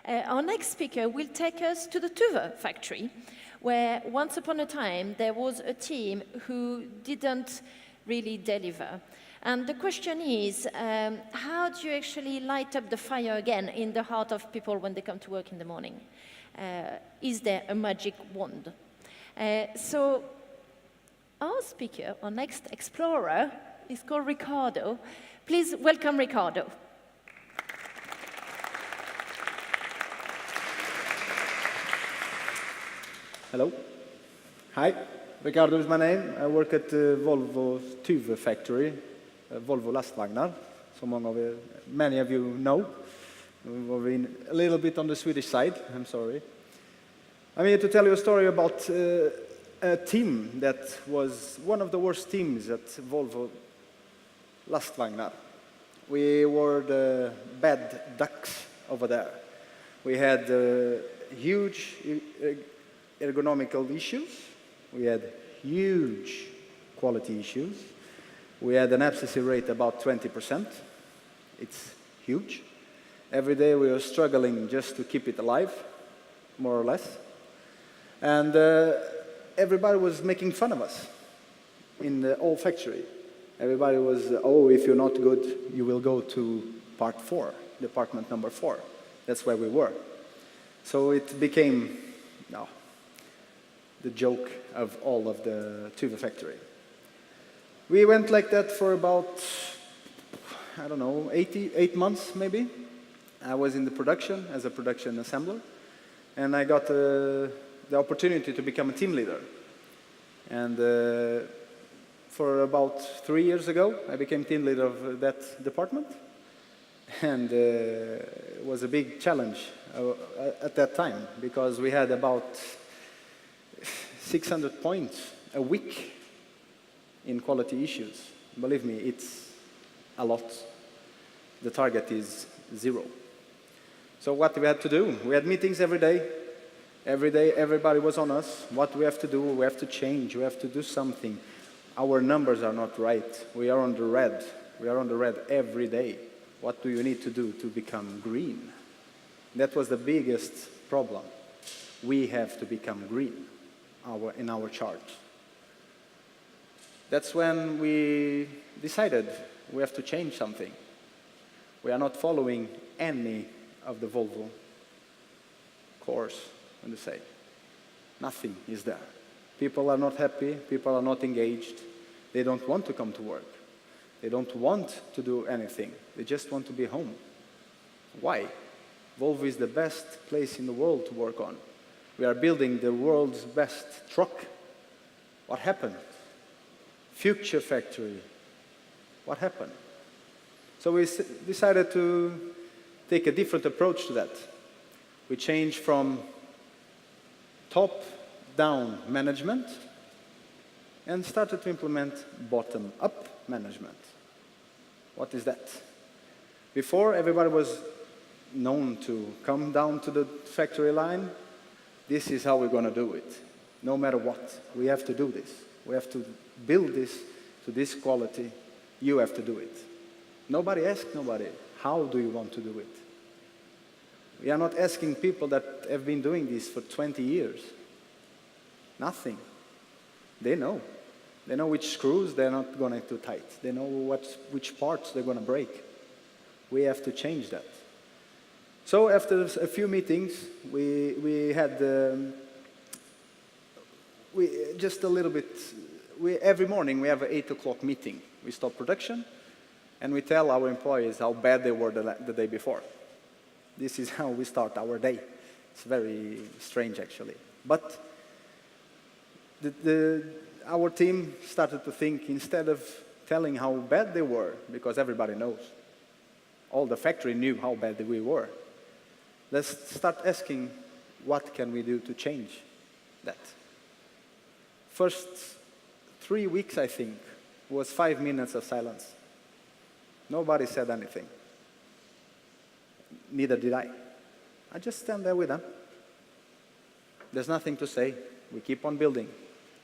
Our next speaker will take us to the Tuve factory, where once upon a time there was a team who didn't really deliver. And the question is, how do you actually light up the fire again in the heart of people when they come to work in the morning? Is there a magic wand? So our speaker, our next explorer, is called Ricardo. Please welcome Ricardo. Hello. Hi. Ricardo is my name. I work at Volvo's Tuve factory, Volvo lastvagnar, so many of you know. We've been a little bit on the Swedish side, I'm sorry. I'm here to tell you a story about a team that was one of the worst teams at Volvo lastvagnar. We were the bad ducks over there. We had huge ergonomical issues. We had huge quality issues. We had an abscess rate about 20%. It's huge. Every day we were struggling just to keep it alive, more or less. And everybody was making fun of us in the whole factory. Everybody was, oh, if you're not good, you will go to part 4, department number 4. That's where we were. So it became, the joke of all of the Tuve factory. We went like that for about, I don't know, 8 months maybe. I was in the production as a production assembler, and I got the opportunity to become a team leader. And for about 3 years ago, I became team leader of that department. And it was a big challenge at that time, because we had about 600 points a week in quality issues. Believe me, it's a lot. The target is 0. So what we had to do, we had meetings every day. Every day, everybody was on us. What we have to do, we have to change, we have to do something. Our numbers are not right. We are on the red. We are on the red every day. What do you need to do to become green? That was the biggest problem. We have to become green in our chart. That's when we decided we have to change something. We are not following any of the Volvo course, when they say. Nothing is there. People are not happy, people are not engaged, they don't want to come to work. They don't want to do anything, they just want to be home. Why? Volvo is the best place in the world to work on. We are building the world's best truck. What happened? Future factory. What happened? So we decided to take a different approach to that. We changed from top-down management and started to implement bottom-up management. What is that? Before, everybody was known to come down to the factory line. This is how we're going to do it. No matter what, we have to do this. We have to build this to this quality. You have to do it. Nobody asked nobody, how do you want to do it? We are not asking people that have been doing this for 20 years. Nothing. They know. They know which screws they're not going to too tight. They know which parts they're going to break. We have to change that. So after a few meetings, we had just a little bit. Every morning we have an 8 o'clock meeting. We stop production, and we tell our employees how bad they were the day before. This is how we start our day. It's very strange, actually. But our team started to think, instead of telling how bad they were, because everybody knows, all the factory knew how bad we were, let's start asking, what can we do to change that? First 3 weeks, I think, was 5 minutes of silence. Nobody said anything. Neither did I. I just stand there with them. There's nothing to say. We keep on building.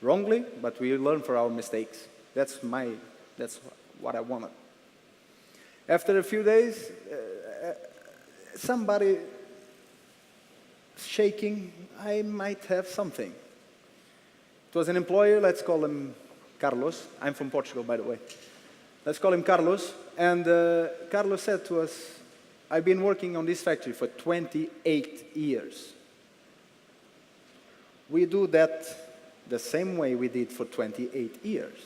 Wrongly, but we learn from our mistakes. That's what I wanted. After a few days, somebody shaking, I might have something. It was an employer, let's call him Carlos. I'm from Portugal, by the way. Let's call him Carlos. And Carlos said to us, I've been working on this factory for 28 years. We do that the same way we did for 28 years.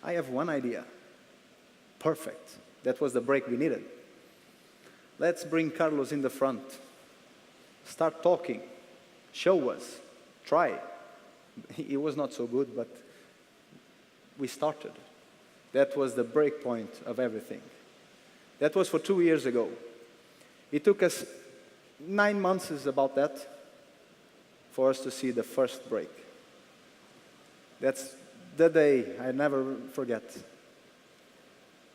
I have one idea. Perfect. That was the break we needed. Let's bring Carlos in the front. Start talking. Show us. Try. It was not so good, but we started. That was the break point of everything. That was for 2 years ago. It took us 9 months about that for us to see the first break. That's the day I never forget.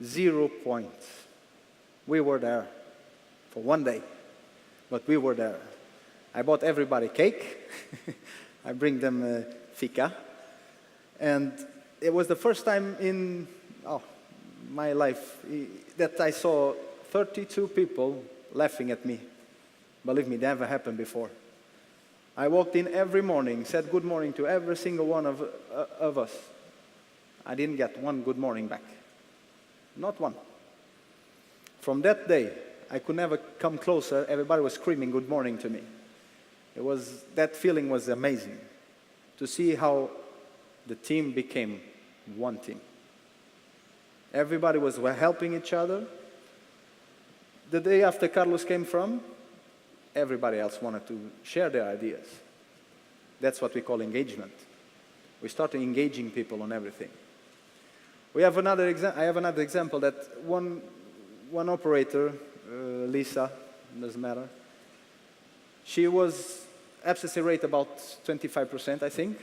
0 points. We were there for 1 day, but we were there. I bought everybody cake. I bring them fika. And it was the first time in my life that I saw 32 people laughing at me. Believe me, never happened before. I walked in every morning, said good morning to every single one of us. I didn't get one good morning back. Not one. From that day, I could never come closer. Everybody was screaming good morning to me. That feeling was amazing, to see how the team became one team. Everybody was helping each other. The day after Carlos came from, everybody else wanted to share their ideas. That's what we call engagement. We started engaging people on everything. I have another example that one operator, Lisa, doesn't matter, she was abscess rate about 25%, I think,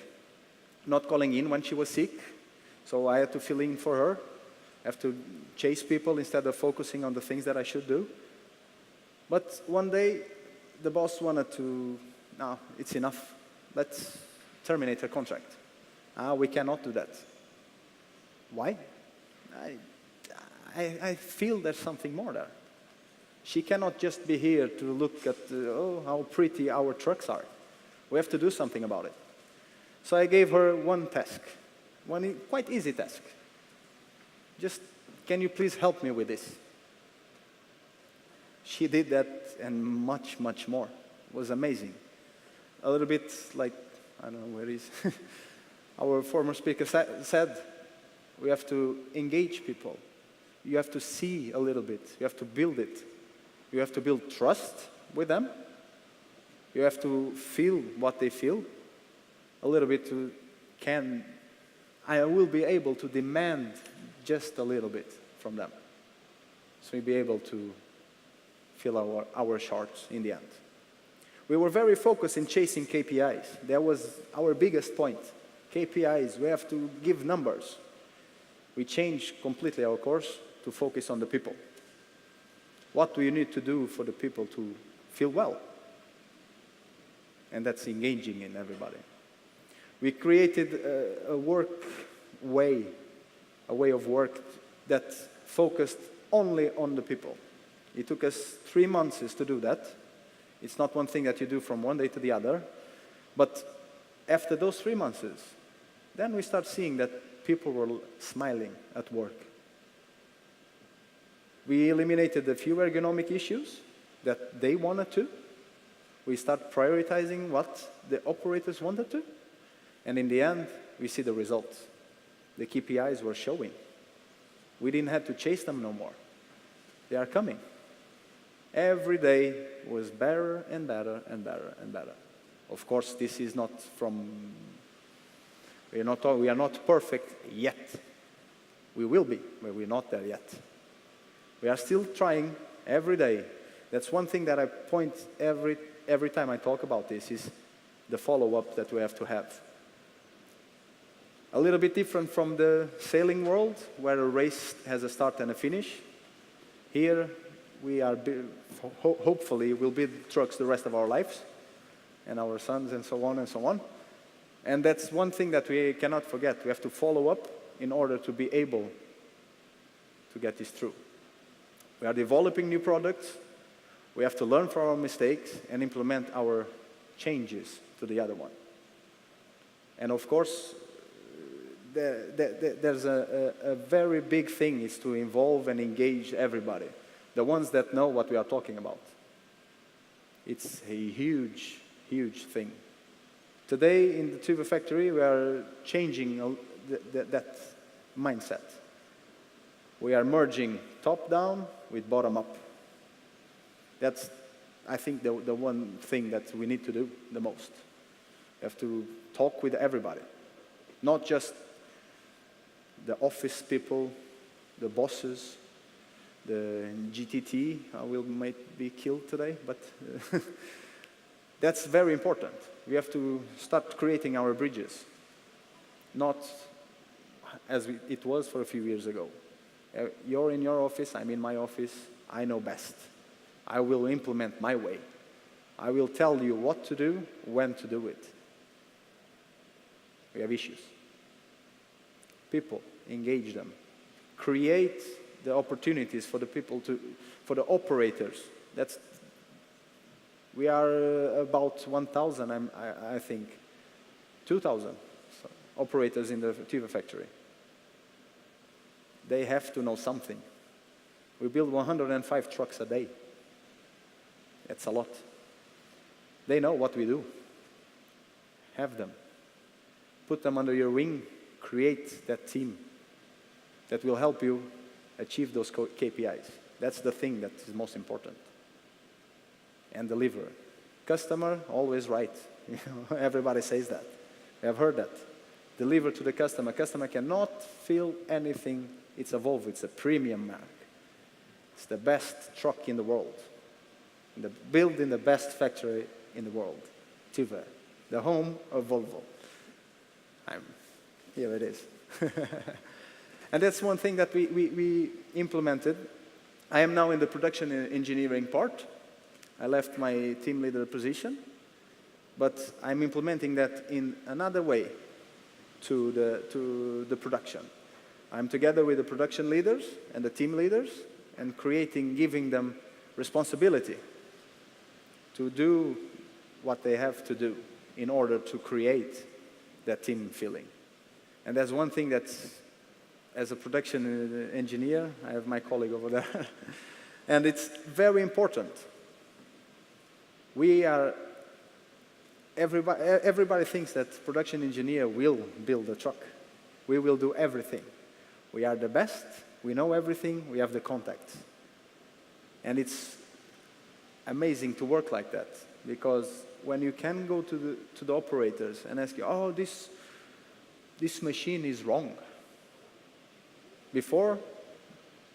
not calling in when she was sick. So I had to fill in for her. I have to chase people instead of focusing on the things that I should do. But one day, the boss wanted to, no, it's enough. Let's terminate her contract. We cannot do that. Why? I feel there's something more there. She cannot just be here to look at, how pretty our trucks are. We have to do something about it. So I gave her one task, one quite easy task. Just, can you please help me with this? She did that and much, much more. It was amazing. A little bit like, I don't know where he is. Our former speaker said, we have to engage people. You have to see a little bit. You have to build it. You have to build trust with them. You have to feel what they feel. A little bit I will be able to demand just a little bit from them. So we'll be able to fill our shorts in the end. We were very focused in chasing KPIs. That was our biggest point. KPIs, we have to give numbers. We changed completely our course to focus on the people. What do you need to do for the people to feel well? And that's engaging in everybody. We created a way of work that focused only on the people. It took us 3 months to do that. It's not one thing that you do from one day to the other. But after those 3 months, then we start seeing that people were smiling at work. We eliminated a few ergonomic issues that they wanted to. We start prioritizing what the operators wanted to. And in the end, we see the results. The KPIs were showing. We didn't have to chase them no more. They are coming. Every day was better and better and better and better. Of course, this is not from, we are not perfect yet. We will be, but we're not there yet. We are still trying every day. That's one thing that I point every time I talk about this, is the follow-up that we have to have. A little bit different from the sailing world, where a race has a start and a finish. Here, we are, hopefully, we'll build trucks the rest of our lives, and our sons, and so on and so on. And that's one thing that we cannot forget. We have to follow up in order to be able to get this through. We are developing new products. We have to learn from our mistakes and implement our changes to the other one. And of course, there's a very big thing is to involve and engage everybody, the ones that know what we are talking about. It's a huge, huge thing. Today in the Tuve factory, we are changing that mindset. We are merging top-down with bottom-up. That's, I think, the one thing that we need to do the most. We have to talk with everybody, not just the office people, the bosses, the GTT. Might be killed today, but that's very important. We have to start creating our bridges, not as it was for a few years ago. You're in your office, I'm in my office, I know best. I will implement my way. I will tell you what to do, when to do it. We have issues. People, engage them. Create the opportunities for the people for the operators. We are about 1,000, I think, 2,000 operators in the Tuve factory. They have to know something. We build 105 trucks a day. That's a lot. They know what we do. Have them. Put them under your wing. Create that team that will help you achieve those KPIs. That's the thing that is most important. And deliver. Customer, always right. Everybody says that. I have heard that. Deliver to the customer. Customer cannot feel anything. It's a Volvo. It's a premium mark. It's the best truck in the world. Built in the best factory in the world. Tuve, the home of Volvo. Here it is. And that's one thing that we implemented. I am now in the production engineering part. I left my team leader position, but I'm implementing that in another way to the production. I'm together with the production leaders and the team leaders and giving them responsibility to do what they have to do in order to create that team feeling. And that's one thing that, as a production engineer, I have my colleague over there, and it's very important. Everybody thinks that production engineer will build a truck. We will do everything. We are the best, we know everything, we have the contacts. And it's amazing to work like that, because when you can go to the operators and ask you, oh, this machine is wrong. Before,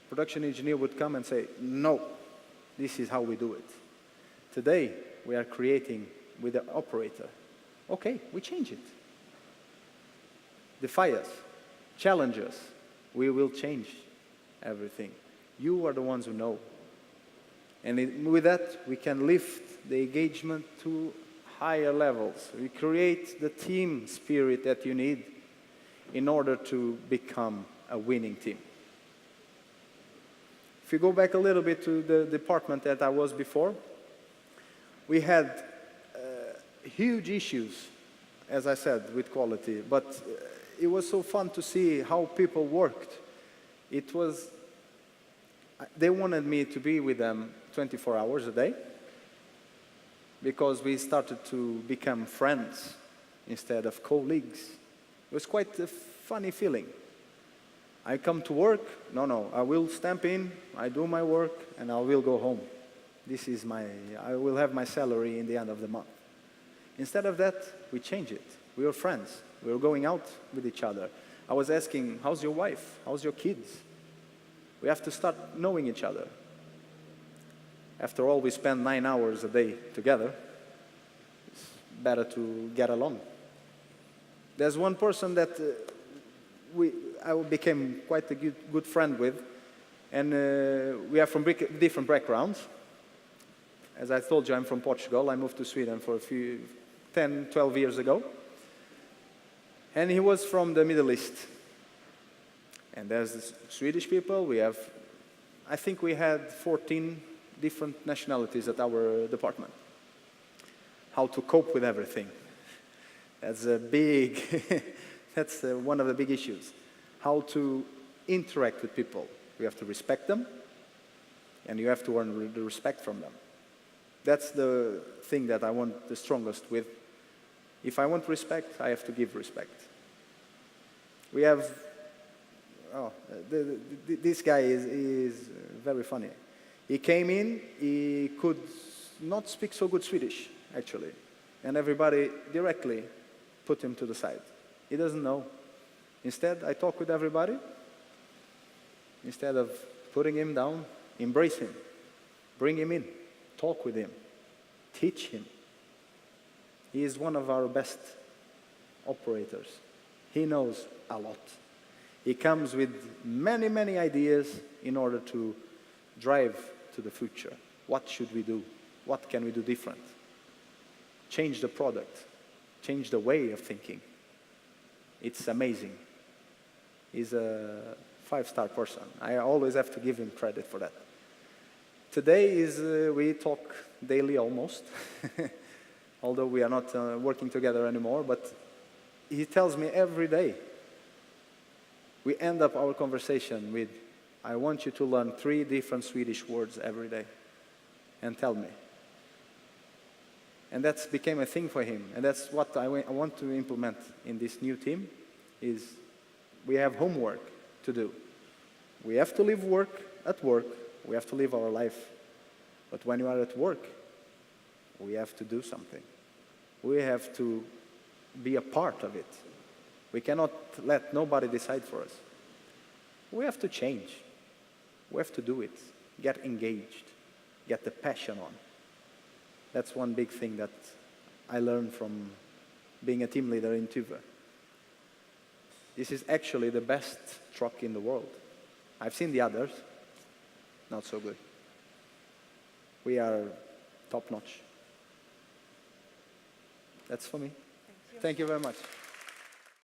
production engineer would come and say, no, this is how we do it. Today, we are creating with the operator. Okay, we change it. Defy us, challenge us. We will change everything. You are the ones who know. And with that, we can lift the engagement to higher levels. We create the team spirit that you need in order to become a winning team. If you go back a little bit to the department that I was before, we had huge issues, as I said, with quality, but it was so fun to see how people worked. They wanted me to be with them 24 hours a day, because we started to become friends instead of colleagues. It was quite a funny feeling. I come to work, no, I will stamp in, I do my work, and I will go home. I will have my salary in the end of the month. Instead of that, we change it. We were friends. We were going out with each other. I was asking, how's your wife? How's your kids? We have to start knowing each other. After all, we spend 9 hours a day together. It's better to get along. There's one person that I became quite a good friend with, and we are from different backgrounds. As I told you, I'm from Portugal. I moved to Sweden for 10, 12 years ago. And he was from the Middle East. And there's the Swedish people. I think we had 14 different nationalities at our department. How to cope with everything. That's a big, that's one of the big issues. How to interact with people. You have to respect them, and you have to earn the respect from them. That's the thing that I want the strongest with. If I want respect, I have to give respect. We have, this guy is very funny. He came in, he could not speak so good Swedish, actually. And everybody directly put him to the side. He doesn't know. Instead, I talk with everybody. Instead of putting him down, embrace him. Bring him in. Talk with him. Teach him. He is one of our best operators. He knows a lot. He comes with many, many ideas in order to drive to the future. What should we do? What can we do different? Change the product. Change the way of thinking. It's amazing. He's a 5-star person. I always have to give him credit for that. Today we talk daily almost, although we are not working together anymore, but he tells me every day. We end up our conversation with, I want you to learn 3 different Swedish words every day and tell me. And that's became a thing for him. And that's what I want to implement in this new team, is we have homework to do. We have to live work at work. We have to live our life. But when you are at work, we have to do something. We have to be a part of it. We cannot let nobody decide for us. We have to change. We have to do it. Get engaged. Get the passion on. That's one big thing that I learned from being a team leader in Tuve. This is actually the best truck in the world. I've seen the others, not so good. We are top notch. That's for me. Thank you very much.